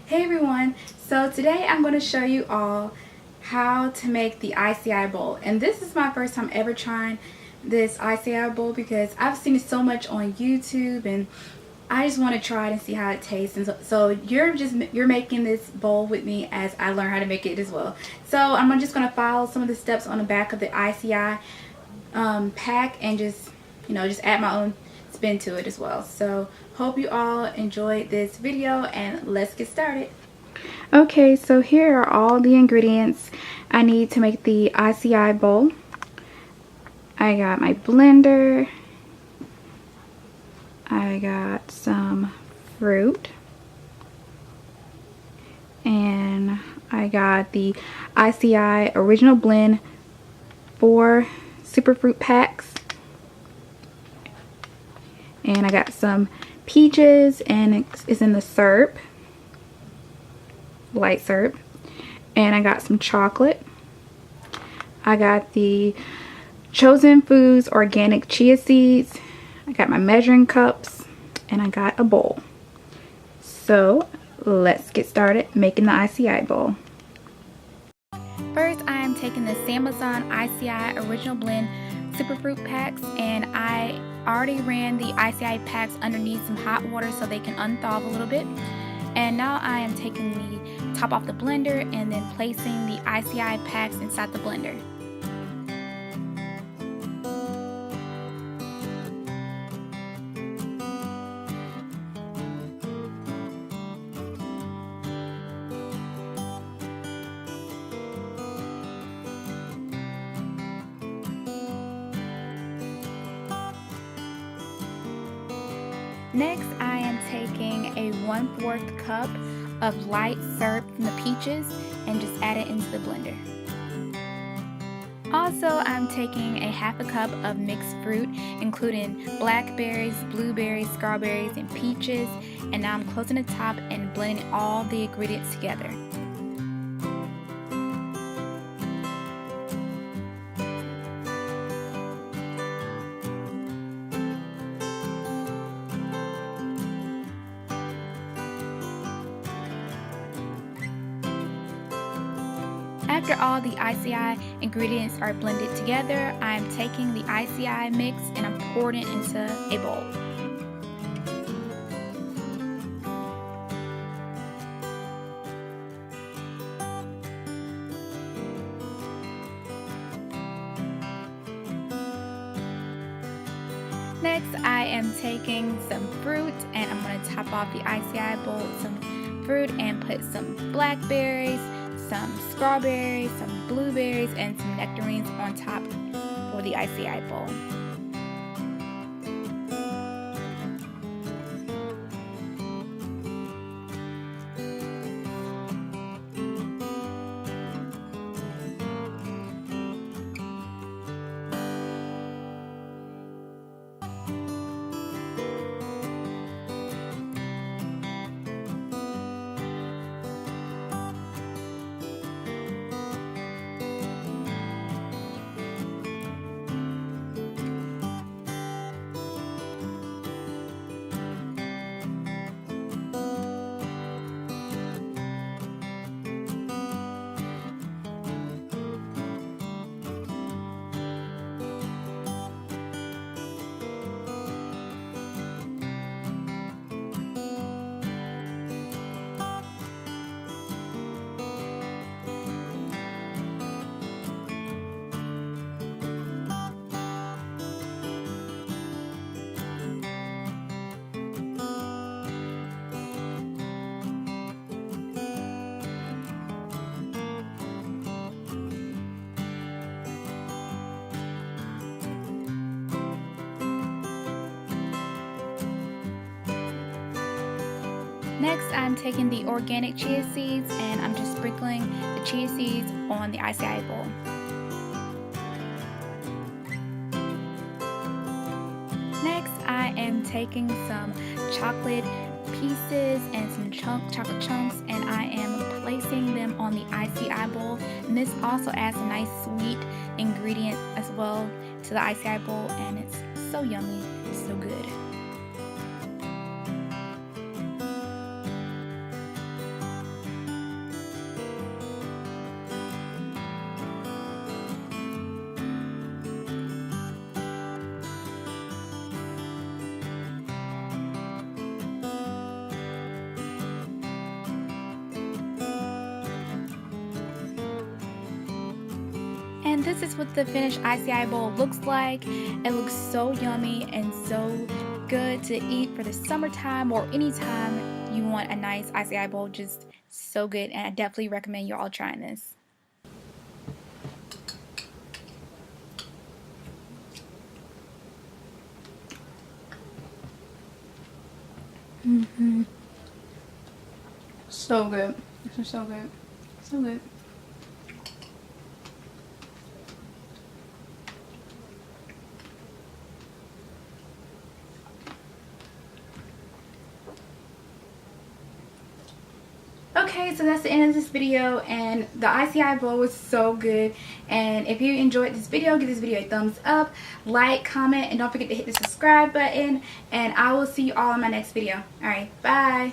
Hey everyone, so today I'm going to show you all how to make the Acai bowl, and this is my first time ever trying this Acai bowl because I've seen it so much on YouTube and I just want to try it and see how it tastes. And so you're making this bowl with me as I learn how to make it as well. So I'm just going to follow some of the steps on the back of the Acai pack and just add my own spin to it as well. So hope you all enjoyed this video and let's get started. Okay, so here are all the ingredients I need to make the Acai bowl. I got my blender, I got some fruit, and I got the Acai Original Blend 4 Superfruit packs. And I got some peaches, and it's in the syrup, light syrup. And I got some chocolate. I got the Chosen Foods organic chia seeds. I got my measuring cups, and I got a bowl. So let's get started making the Acai bowl. First, I am taking the Amazon Acai Original Blend Superfruit packs, and I already ran the Acai packs underneath some hot water so they can unthaw a little bit. And now I am taking the top off the blender and then placing the Acai packs inside the blender. Next, I am taking a 1/4 cup of light syrup from the peaches and just add it into the blender. Also, I'm taking a 1/2 cup of mixed fruit, including blackberries, blueberries, strawberries, and peaches. And now I'm closing the top and blending all the ingredients together. After all the Acai ingredients are blended together, I'm taking the Acai mix and I'm pouring it into a bowl. Next, I am taking some fruit and I'm going to top off the Acai bowl with some fruit and put some blackberries, some strawberries, some blueberries, and some nectarines on top for the Acai bowl. Next, I'm taking the organic chia seeds and I'm just sprinkling the chia seeds on the Acai bowl. Next, I am taking some chocolate pieces and some chocolate chunks, and I am placing them on the Acai bowl. And this also adds a nice sweet ingredient as well to the Acai bowl, and it's so yummy, it's so good. And this is what the finished acai bowl looks like. It looks so yummy and so good to eat for the summertime or anytime you want a nice acai bowl. Just so good, and I definitely recommend you all trying this. So good. This is so good. So good. Okay, so that's the end of this video, and the acai bowl was so good. And if you enjoyed this video, give this video a thumbs up, like, comment, and don't forget to hit the subscribe button, and I will see you all in my next video. Alright, bye.